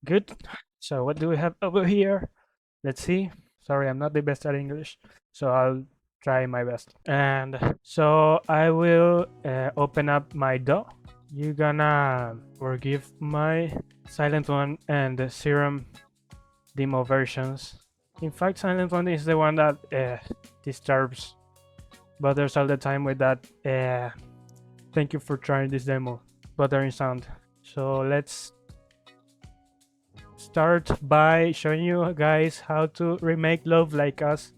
Good. So what do we have over here? Let's see. Sorry, I'm not the best at English, so I'll try my best. And so I will open up my DAW. You're gonna forgive my Silent One and the Serum demo versions. In fact, Silent One is the one that disturbs, bothers all the time with that. Thank you for trying this demo, bothering sound. So let's start by showing you guys how to remake Love Like Us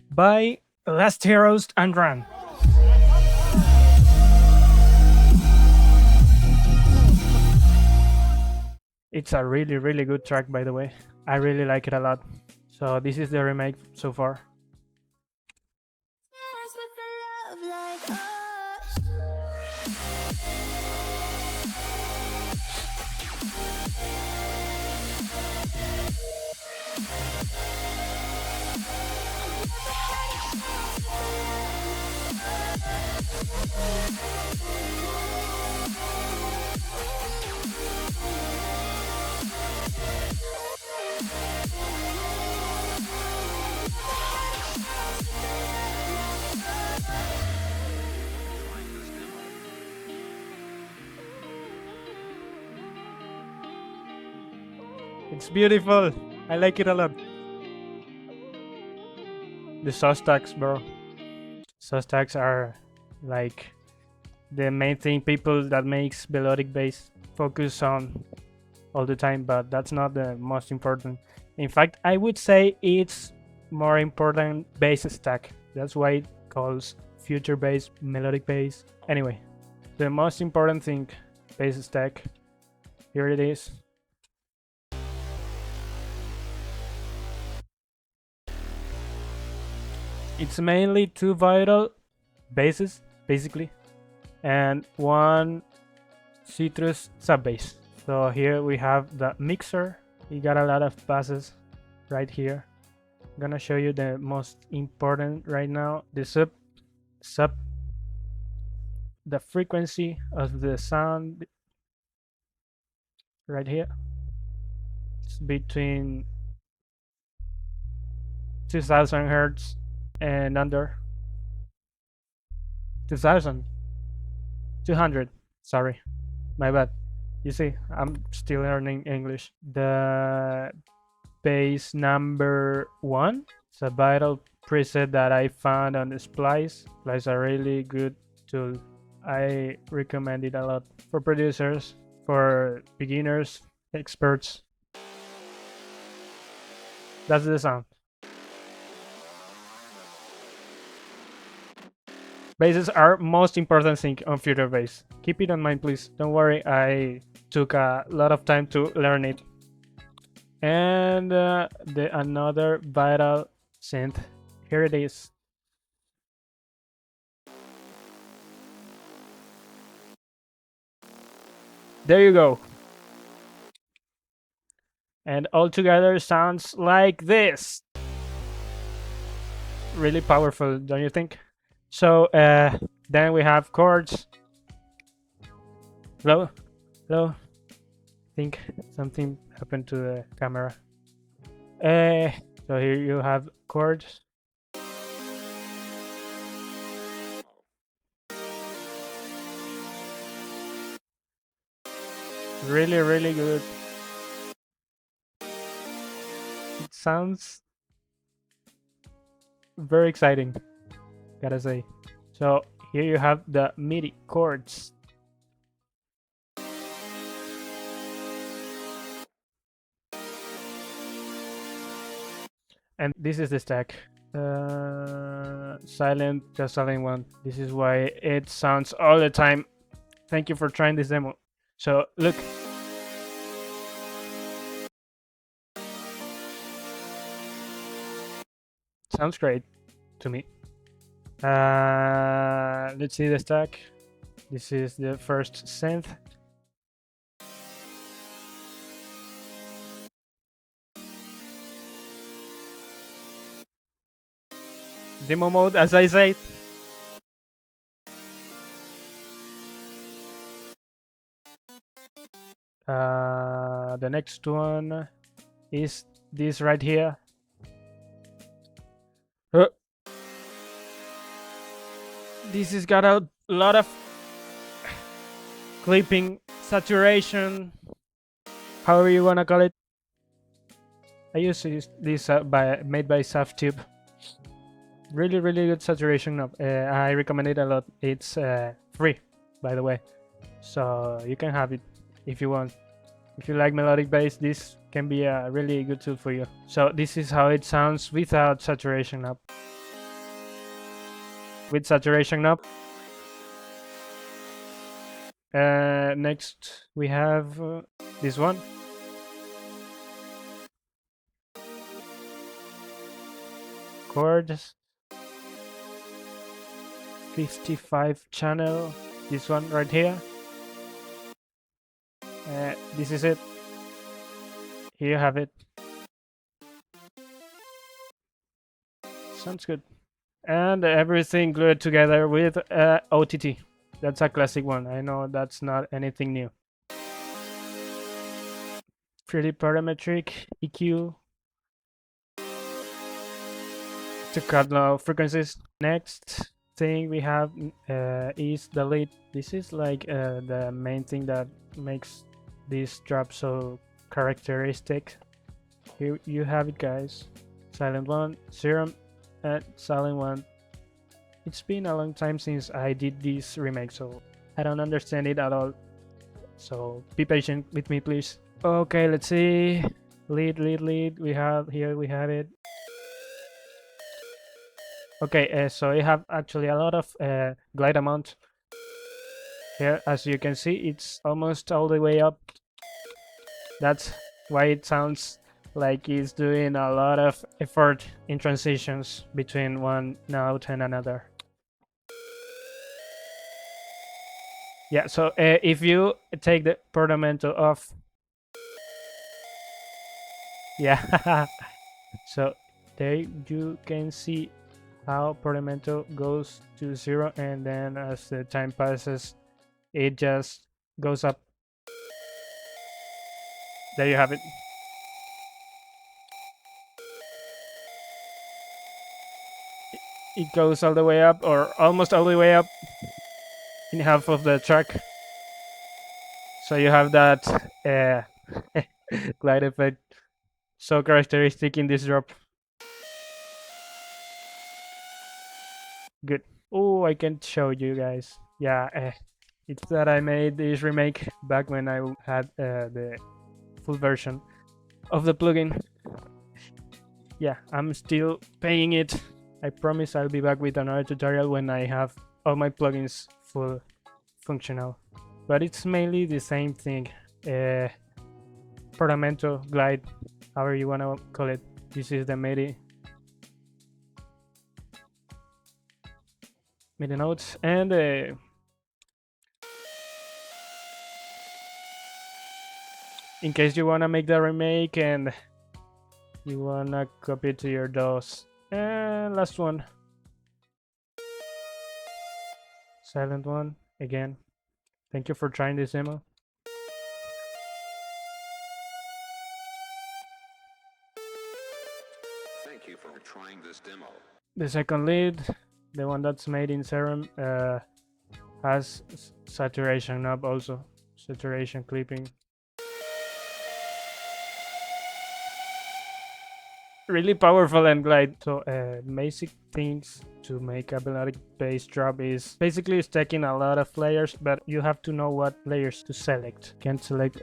by Last Heroes RUNN. It's a really good track, by the way. I really like it a lot. So this is the remake so far. It's beautiful. I like it a lot. The sauce stacks, bro. Sauce stacks are like the main thing people that makes melodic bass focus on all the time, but that's not the most important. In fact, I would say it's more important bass stack. That's why it calls future bass, melodic bass. Anyway, the most important thing, bass stack. Here it is. It's mainly two vital basses, basically, and one citrus sub bass. So here we have the mixer. We got a lot of passes right here. I'm gonna show you the most important right now. The sub, the frequency of the sound right here. It's between 2000 hertz and under 2000, 200. Sorry, my bad. You see, I'm still learning English. The bass number 1. It's a vital preset that I found on the Splice. Splice is a really good tool. I recommend it a lot for producers, for beginners, experts. That's the sound. Basses are most important thing on future bass. Keep it in mind, please. Don't worry, I took a lot of time to learn it. And the another vital synth. Here it is. There you go. And all together sounds like this. Really powerful, don't you think? So then we have chords. Hello, hello. I think something happened to the camera. So here you have chords. Really good. It sounds very exciting, gotta say. So here you have the MIDI chords. And this is the stack. Silent, just silent one. This is why it sounds all the time. Thank you for trying this demo. So look. Sounds great to me. Let's see the stack. This is the first synth. Demo mode, as I said. The the next one is this right here. This has got a lot of clipping, saturation, however you wanna call it. I use this made by Softtube. Really good saturation knob. I recommend it a lot. It's free, by the way, so you can have it if you want. If you like melodic bass, this can be a really good tool for you. So this is how it sounds without saturation knob. With saturation knob. Next we have this one. Chords 55 channel. This one right here. This is it. Here you have it. Sounds good. And everything glued together with OTT. That's a classic one. I know that's not anything new. Pretty parametric EQ to cut low frequencies. Next thing we have is the lead. This is like the main thing that makes this drop so characteristic. Here you have it, guys. Silent one, Serum, and silent one. It's been a long time since I did this remake, so I don't understand it at all. So be patient with me, please. Okay, let's see. Lead. We have it. Okay, so you have actually a lot of glide amount. Here, as you can see, it's almost all the way up. That's why it sounds like it's doing a lot of effort in transitions between one note and another. Yeah, so if you take the portamento off, yeah, so there you can see how portamento goes to 0, and then as the time passes, it just goes up. There you have it. It goes all the way up, or almost all the way up, in half of the track. So you have that glide effect, so characteristic in this drop. Good. Oh, I can show you guys. Yeah, it's that I made this remake back when I had the full version of the plugin. Yeah, I'm still paying it. I promise I'll be back with another tutorial when I have all my plugins full functional. But it's mainly the same thing. Portamento, glide, however you wanna call it. This is the MIDI notes, and in case you wanna make the remake and you wanna copy it to your DAWs. And last one, silent one again. Thank you for trying this demo. Thank you for trying this demo. The second lead, the one that's made in Serum, has saturation knob also, saturation clipping. Really powerful and glide. So basic things to make a melodic bass drop is basically stacking a lot of layers, but you have to know what layers to select. Can't select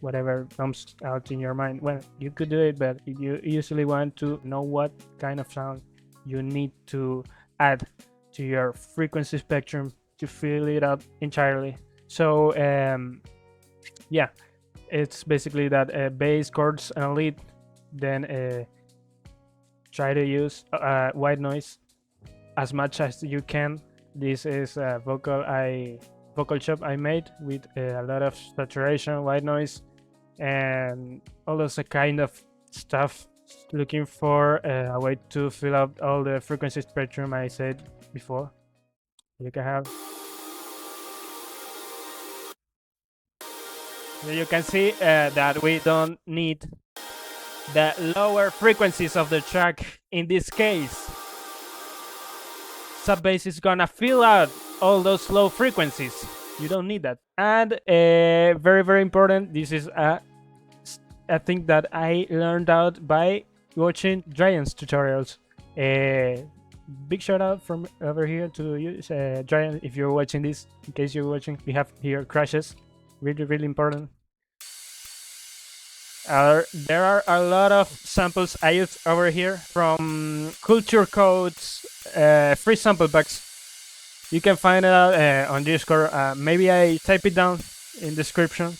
whatever comes out in your mind. Well, you could do it, but you usually want to know what kind of sound you need to add to your frequency spectrum to fill it up entirely. So yeah, it's basically that bass, chords, and lead. Then try to use white noise as much as you can. This is a vocal shop I made with a lot of saturation, white noise, and all those kind of stuff, looking for a way to fill up all the frequency spectrum I said before. You can have You can see that we don't need the lower frequencies of the track. In this case, sub bass is gonna fill out all those low frequencies. You don't need that. And very, very important, this is a thing that I learned out by watching Giant's tutorials. Big shout out from over here to you, Giant, if you're watching this. In case you're watching, we have here crashes. Really, really important. There are a lot of samples I use over here from Culture Codes, free sample packs. You can find it out on Discord. Maybe I type it down in description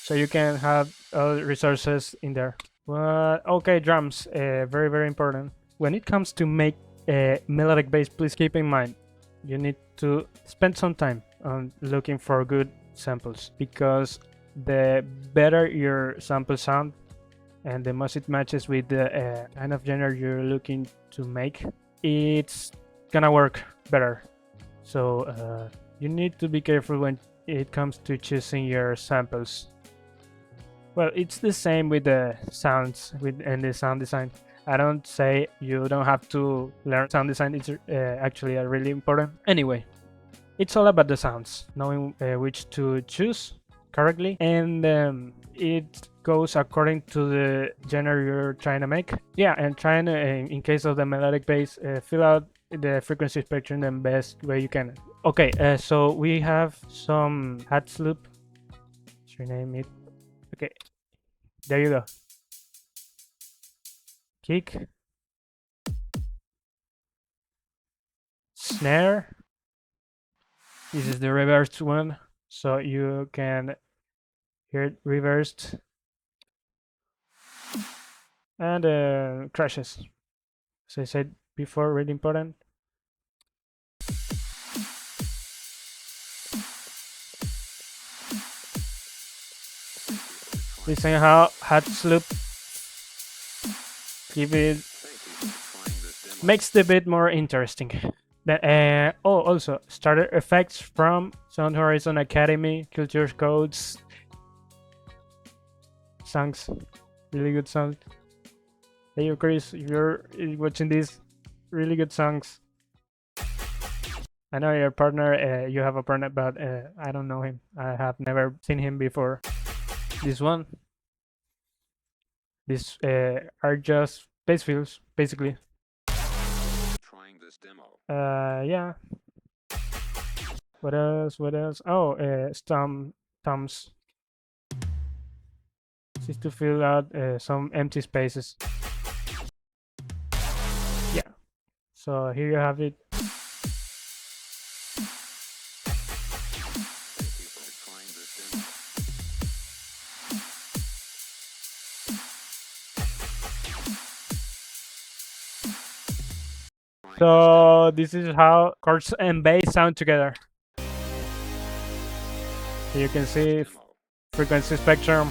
so you can have all resources in there. But okay, drums, very, very important. When it comes to make melodic bass, please keep in mind you need to spend some time on looking for good samples, because the better your sample sound and the most it matches with the kind of genre you're looking to make, it's gonna work better. So you need to be careful when it comes to choosing your samples. Well, it's the same with the sounds and the sound design. I don't say you don't have to learn sound design. It's actually really important. Anyway, it's all about the sounds, knowing which to choose correctly, and it goes according to the genre you're trying to make. Yeah, and trying to, in case of the melodic bass, fill out the frequency spectrum the best way you can. Okay, so we have some hats loop. Let's rename it. Okay, there you go. Kick, snare. This is the reversed one, so you can hear it reversed. And crashes. As I said before, really important. Listen how hats loop give it, makes the beat more interesting. Then, also starter effects from Sound Horizon Academy, Culture Codes, songs, really good songs. Hey, you Chris, if you're watching this, really good songs. I know your partner, you have a partner, but I don't know him. I have never seen him before. This one. These are just bass fills, basically. Trying this demo. Yeah. What else? What else? Oh, toms. Just to fill out some empty spaces. Yeah. So here you have it. So this is how chords and bass sound together. You can see frequency spectrum.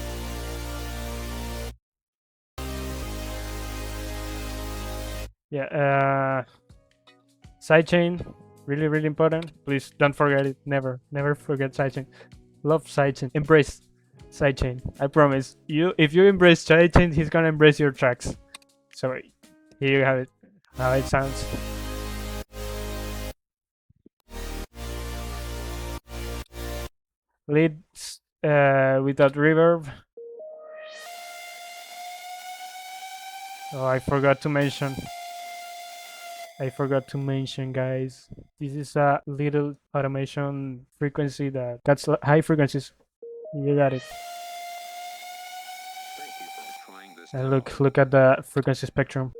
Yeah, sidechain, really, really important. Please don't forget it. Never forget sidechain. Love sidechain. Embrace sidechain. I promise you. If you embrace sidechain, he's gonna embrace your tracks. So here you have it. How it sounds. Leads without reverb. Oh, I forgot to mention, guys. This is a little automation frequency that's high frequencies. You got it. And look at the frequency spectrum.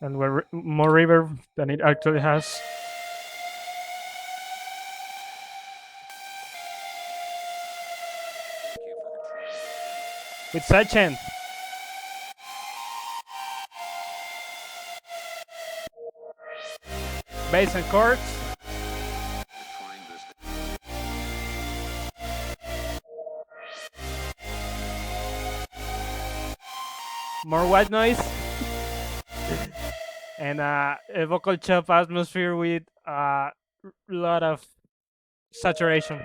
And we're more reverb than it actually has. With sidechain. Bass and chords. More white noise. And a vocal chop atmosphere with a lot of saturation.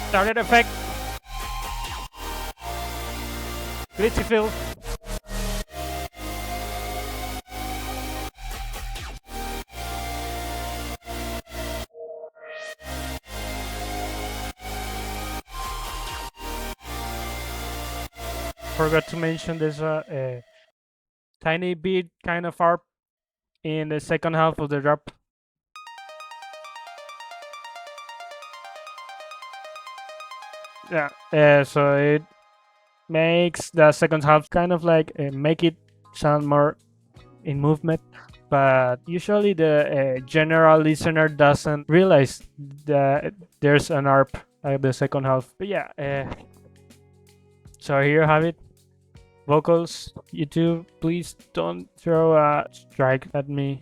Started effect. Glitchy fill. Forgot to mention there's a tiny bit kind of harp in the second half of the drop. Yeah, so it makes the second half kind of like make it sound more in movement, but usually the general listener doesn't realize that there's an harp at the second half. But yeah, so here you have it. Vocals, YouTube, please don't throw a strike at me.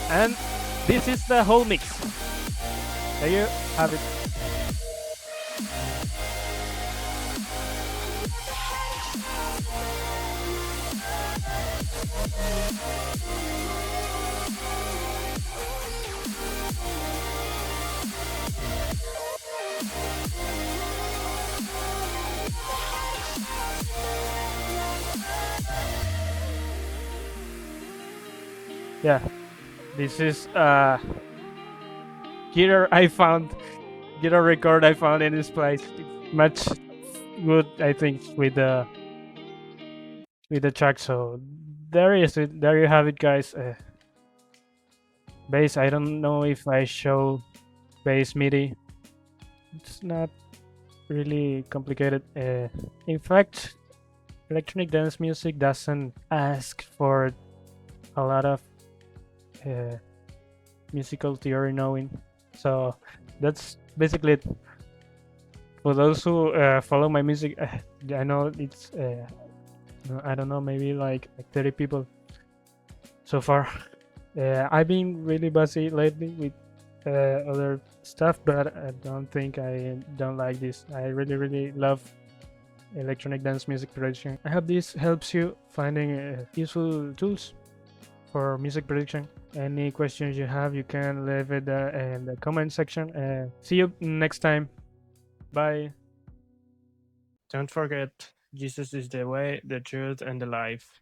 And this is the whole mix. There you have it. Yeah, this is guitar I found, guitar record I found in this place. It's much good, I think, with the track. So there is it. There you have it, guys. Bass. I don't know if I show bass MIDI. It's not really complicated. In fact, electronic dance music doesn't ask for a lot of musical theory knowing, so that's basically it. For those who follow my music, I know it's I don't know, maybe like 30 people so far. I've been really busy lately with other stuff, but I don't think I don't like this. I really love electronic dance music production. I hope this helps you finding useful tools for music production. Any questions you have, you can leave it in the comment section. See you next time. Bye. Don't forget, Jesus is the way, the truth, and the life.